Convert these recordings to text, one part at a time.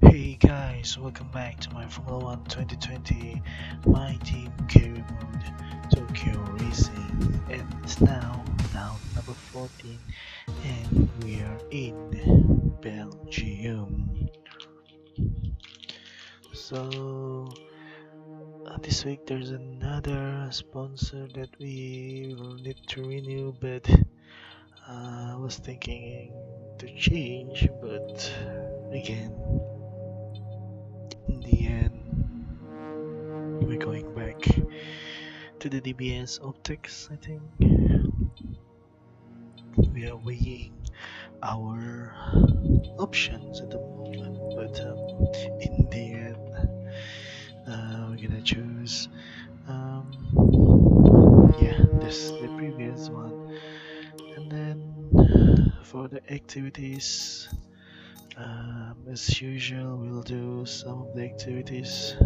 Hey guys, welcome back to my Formula 1 2020 My Team Carry Mode Tokyo Racing, and it's now number 14 and we are in Belgium. So this week there's another sponsor that we will need to renew, but I was thinking to change, but again in the end we're going back to the DBS optics. I think we are weighing our options at the moment, but in the end we're gonna choose yeah, this the previous one. And then for the activities, as usual, we'll do some of the activities.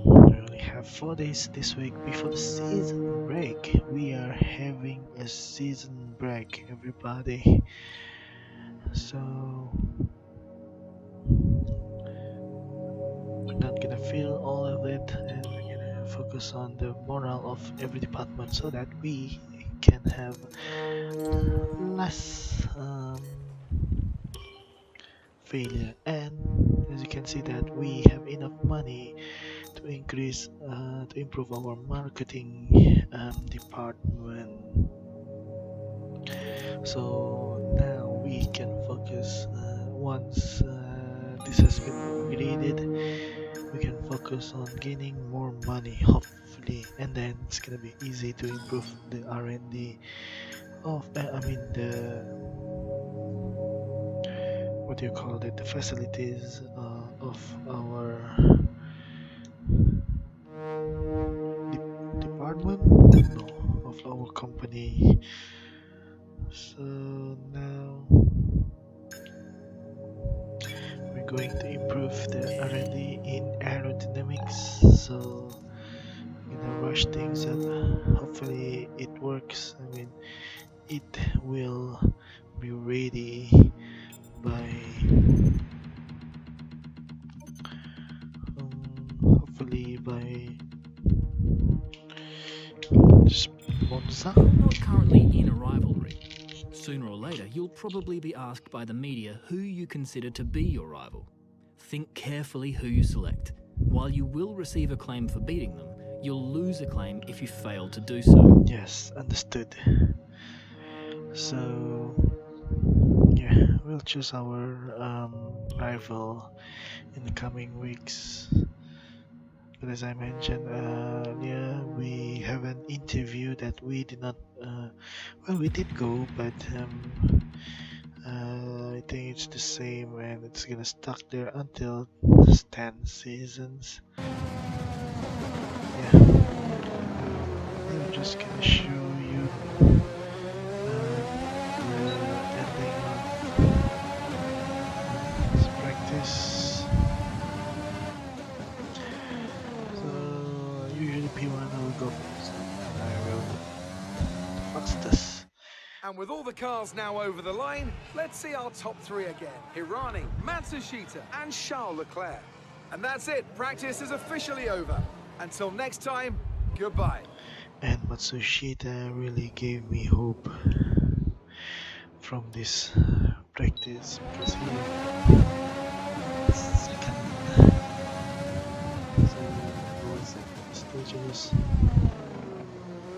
We only have 4 days this week before the season break. We are having a season break, everybody. So we're not gonna feel all of it, and we're gonna focus on the morale of every department so that we can have less failure. And as you can see that we have enough money to to improve our marketing department. So now we can focus, once this has been upgraded, we can focus on gaining more money, hopefully, and then it's gonna be easy to improve the R&D of I mean the, what do you call it, the facilities of our department, no, of our company. So now we're going to improve the R&D in aerodynamics, so we're gonna rush things up. Hopefully it works. I mean, it will be ready by hopefully by Monza. You're not currently in a rivalry. Sooner or later, you'll probably be asked by the media who you consider to be your rival. Think carefully who you select. While you will receive a claim for beating them, you'll lose a claim if you fail to do so. Yes, understood. So yeah, we'll choose our rival in the coming weeks. But as I mentioned earlier, we have an interview that we did not. Well, we did go, but I think it's the same, and it's gonna stuck there until 10 seasons. Yeah, I'm just gonna show you the ending of this practice. So usually P1 I will go first. I will fastest. And with all the cars now over the line, let's see our top three again. Hirani, Matsushita, and Charles Leclerc. And that's it. Practice is officially over. Until next time, goodbye. And Matsushita really gave me hope from this practice, because he second, so he was stages.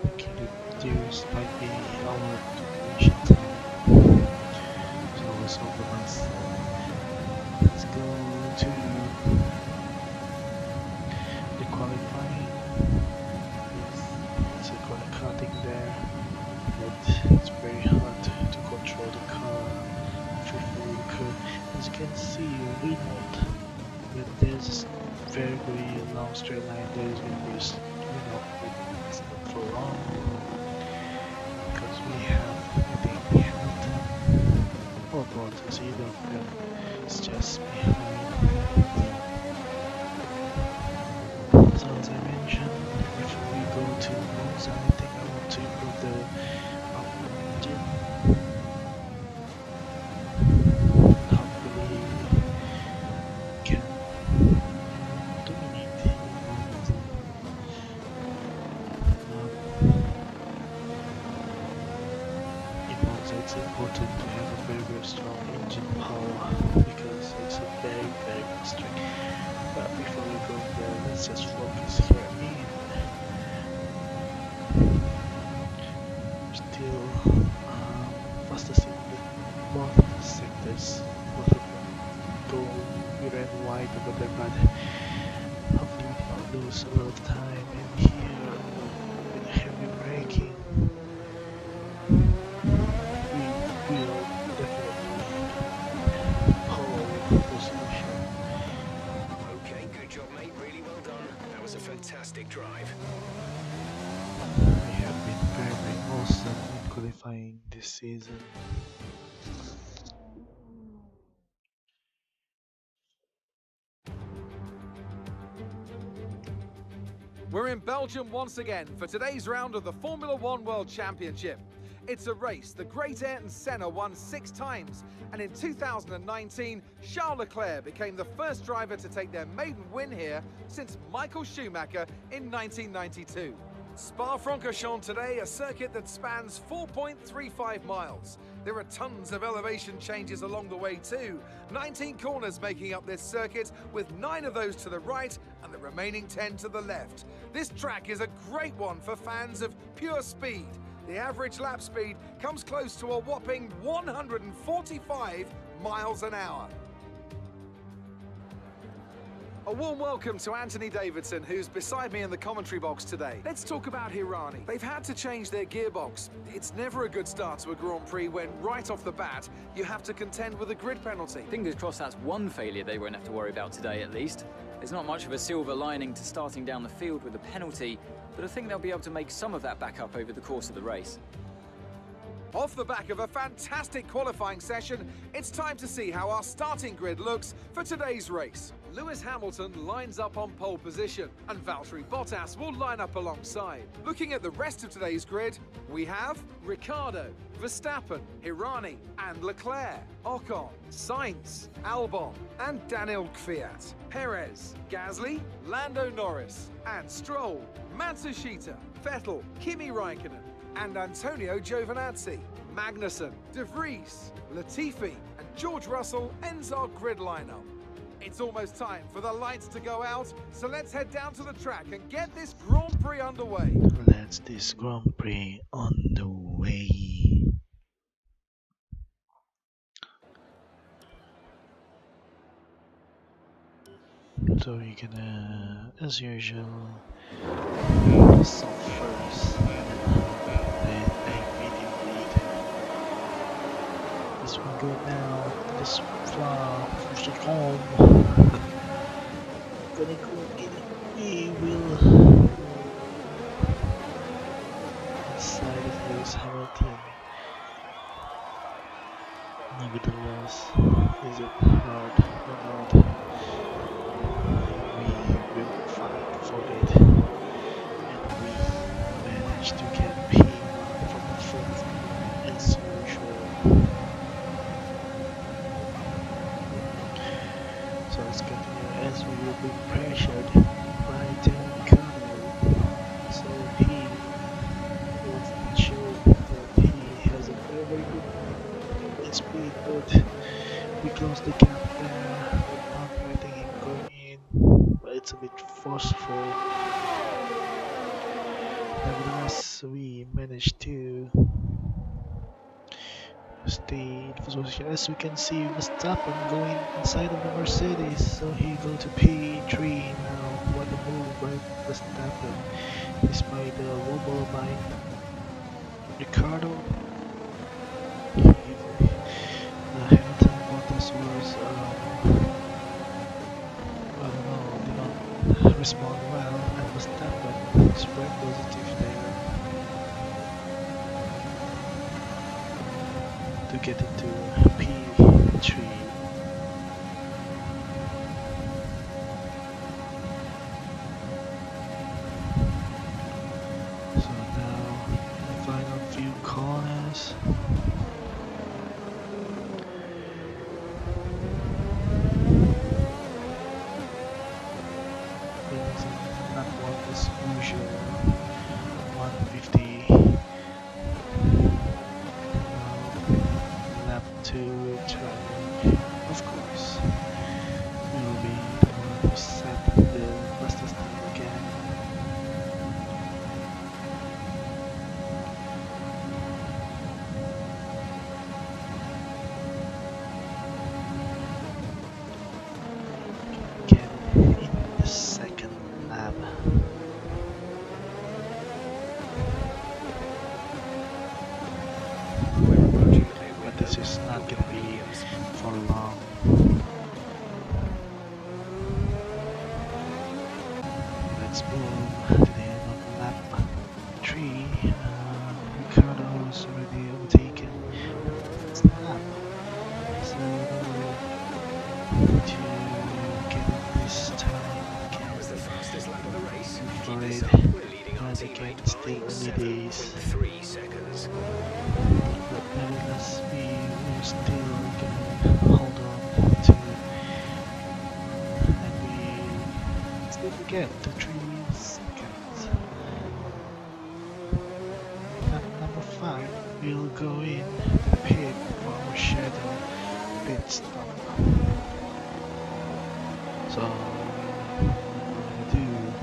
Okay, the tears might be our completion time. So let's organize. Let's go to the qualifying. It's a corner cutting there, but it's very hard to control the car before the curve. As you can see, Renault, when there's a very long straight line, there's going to be a Renault, but it's not for long, because we have, I think, Hamilton or Bottas, either of them. It's just behind. So as I mentioned, before we go to Monza, I think I want to improve the engine. strong engine power because it's a very fast track. But before we go there, let's just focus here in. Still fastest in both sectors. Both of them go, we ran wide over there, but hopefully we do not lose a lot of time in here with heavy braking. We will definitely pole position. Okay, good job, mate. Really well done. That was a fantastic drive. We have been very awesome in qualifying this season. We're in Belgium once again for today's round of the Formula One World Championship. It's a race the great Ayrton Senna won 6 times, and in 2019, Charles Leclerc became the first driver to take their maiden win here since Michael Schumacher in 1992. Spa-Francorchamps today, a circuit that spans 4.35 miles. There are tons of elevation changes along the way too. 19 corners making up this circuit, with 9 of those to the right and the remaining 10 to the left. This track is a great one for fans of pure speed. The average lap speed comes close to a whopping 145 miles an hour. A warm welcome to Anthony Davidson, who's beside me in the commentary box today. Let's talk about Hirani. They've had to change their gearbox. It's never a good start to a Grand Prix when, right off the bat, you have to contend with a grid penalty. Fingers crossed that's one failure they won't have to worry about today, at least. There's not much of a silver lining to starting down the field with a penalty, but I think they'll be able to make some of that back up over the course of the race. Off the back of a fantastic qualifying session, it's time to see how our starting grid looks for today's race. Lewis Hamilton lines up on pole position, and Valtteri Bottas will line up alongside. Looking at the rest of today's grid, we have Ricciardo, Verstappen, Hirani, and Leclerc, Ocon, Sainz, Albon, and Daniel Kvyat, Perez, Gasly, Lando Norris, and Stroll, Matsushita, Vettel, Kimi Raikkonen, and Antonio Giovinazzi. Magnussen, De Vries, Latifi, and George Russell ends our grid lineup. It's almost time for the lights to go out, so let's head down to the track and get this Grand Prix underway. Let's this Grand Prix on the way. So we're gonna, as usual, read the song first and then a medium lead. This one go now, this far, first of all. Gonna go get it. We will inside of Lewis Hamilton. Nevertheless, is it hard or not? We will fight for it, and we managed to get P1 from the front as usual. So let's continue as we will be pressured by Ricardo. So he will show that he has a very good speed, but we close the gap there. We're not letting him go in, but it's a bit forceful. Nevertheless, we managed to stay in first position. As we can see, Verstappen going inside of the Mercedes, so he go to P3 now. What a move by Verstappen, despite the wobble by Ricardo. Hamilton Bottas was, I don't know, did not respond well, and Verstappen spread positive there to get into P3. So now the final few corners. Not one as usual. 150. Lap 2. will try, of course, we will be the one who set the fastest time again. Get in the second lap. But this is not gonna be for long. Let's move to the end of lap 3. Ricardo is already overtaken. It's the lap. So to get in this time That was the fastest lap of the race. for Keep this it up. We're leading our as teammate against the by early 7 days. 3 seconds. But nevertheless, we're still gonna hold on to it, and we still get the 3 seconds. Number 5 will go in the pit for our shadow pit stop. So what we're gonna do,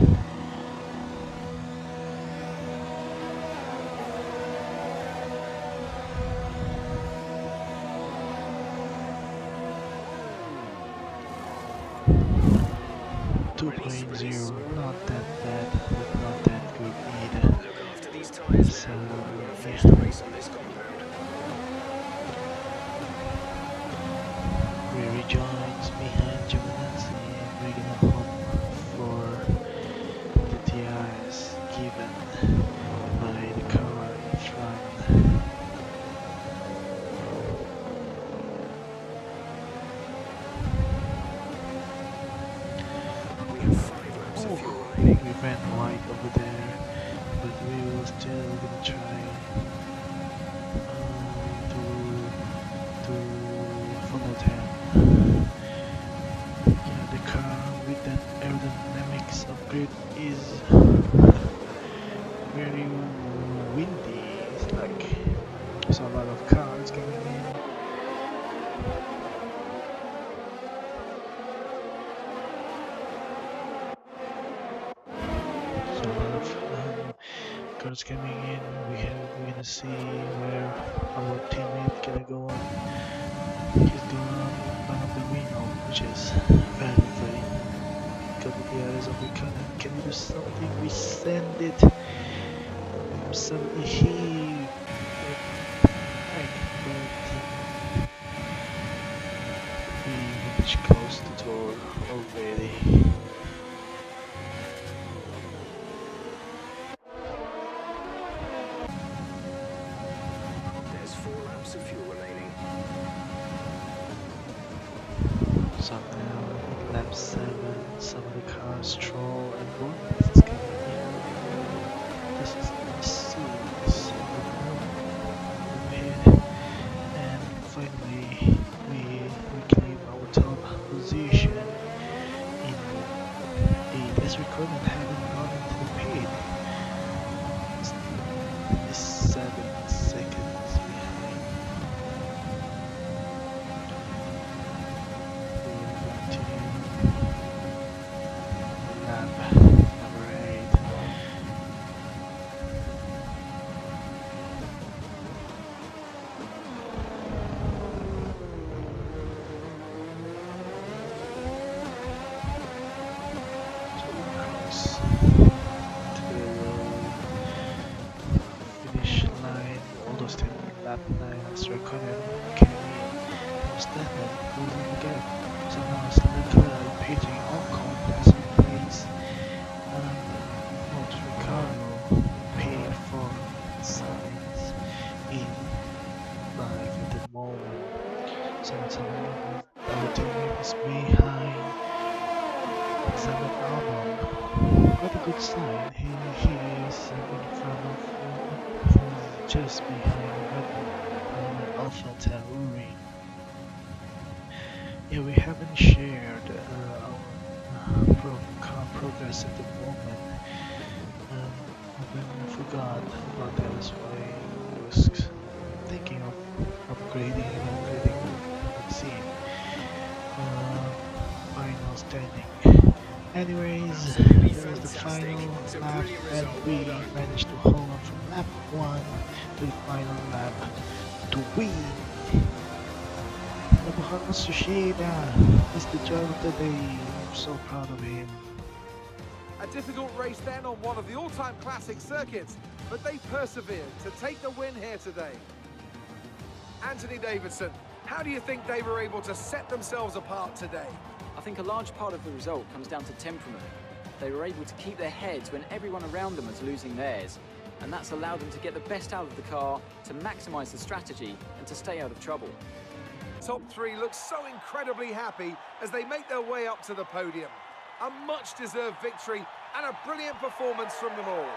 Ready, 2.0, not that bad, but not that good either. Look after these tyres So now. We're gonna finish yeah, the race on this compound. we rejoins behind Giovanazzi, and we're gonna hope for the DRS given by the car in front. We have 5 laps of Oh, fuel we remaining. ran wide over there, but we will still gonna try to follow them. Yeah, the car with that aerodynamics upgrade is very windy. It's like there's a lot of cars coming in. So a lot of cars coming in. We're gonna see where our teammate gonna go on. He's going on in front of the wheel, which is very good. The DRS of Ricardo. Can we do something? We send it. Suddenly he back, but we reach close to door already. There's 4 laps of fuel remaining. So now in lap 7, some of the cars Stroll and Bottas is coming in. This is series of the pit, and finally we reclaim our top position in 8. As recorded, having gone into the pit is 7 seconds behind. We will continue lap number 8. So we cross to the finish line, almost in lap 9 as recorded. Kenny Verstappen closing the gap. So now it's Leclerc pitching Ocon passing place. Not Ricardo paid for signs in live at the moment. So it's our teammate is behind Alexander Albon. Quite a good sign. He is in front of he's just behind Alpha Tauri. Yeah, we haven't shared our car progress at the moment. I forgot about that, that's why I was thinking of upgrading and upgrading Anyways, Absolutely that was the fantastic. final It's a lap, brilliant and result. we Well done. managed to hold on from lap 1 to the final lap to win. Nobuhara Sushida is the driver of the day. I'm so proud of him. A difficult race then on one of the all-time classic circuits, but they persevered to take the win here today. Anthony Davidson, how do you think they were able to set themselves apart today? I think a large part of the result comes down to temperament. They were able to keep their heads when everyone around them was losing theirs, and that's allowed them to get the best out of the car, to maximise the strategy, and to stay out of trouble. Top three look so incredibly happy as they make their way up to the podium. A much-deserved victory and a brilliant performance from them all.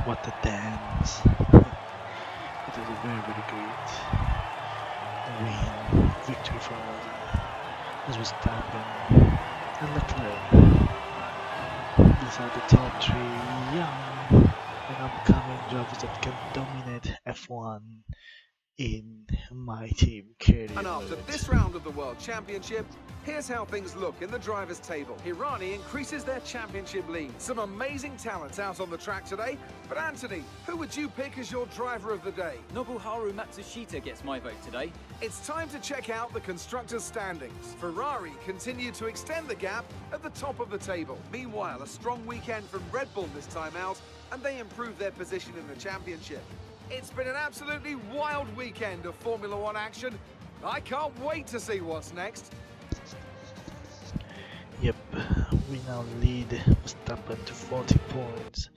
What a dance. It was a very, very great win. Victory for us was Verstappen and Leclerc. These are the top three young and upcoming drivers that can dominate F1 in my team career And after mode. this round of the World Championship, here's how things look in the drivers' table. Hirani increases their championship lead. Some amazing talents out on the track today. But Anthony, who would you pick as your driver of the day? Nobuharu Matsushita gets my vote today. It's time to check out the constructors' standings. Ferrari continue to extend the gap at the top of the table. Meanwhile, a strong weekend from Red Bull this time out, and they improve their position in the championship. It's been an absolutely wild weekend of Formula One action. I can't wait to see what's next. Yep, we now lead Verstappen to 40 points.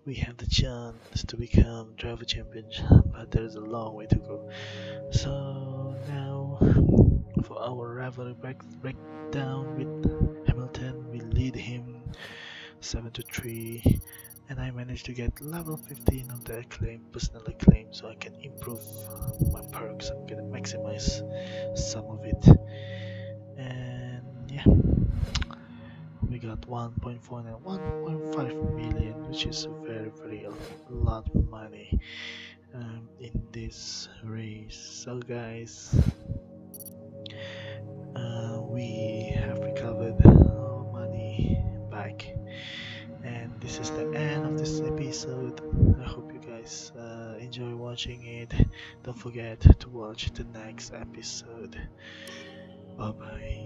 We have the chance to become driver champions, but there is a long way to go. So now, for our rivalry breakdown with Hamilton, we lead him 7-3, and I managed to get level 15 of the personal acclaim, so I can improve my perks. I'm gonna maximize some of it, and yeah. We got 1.4 and 1.5 million, which is very a lot of money in this race. So guys, we have recovered our money back, and this is the end of this episode. I hope you guys enjoy watching it. Don't forget to watch the next episode. Bye bye.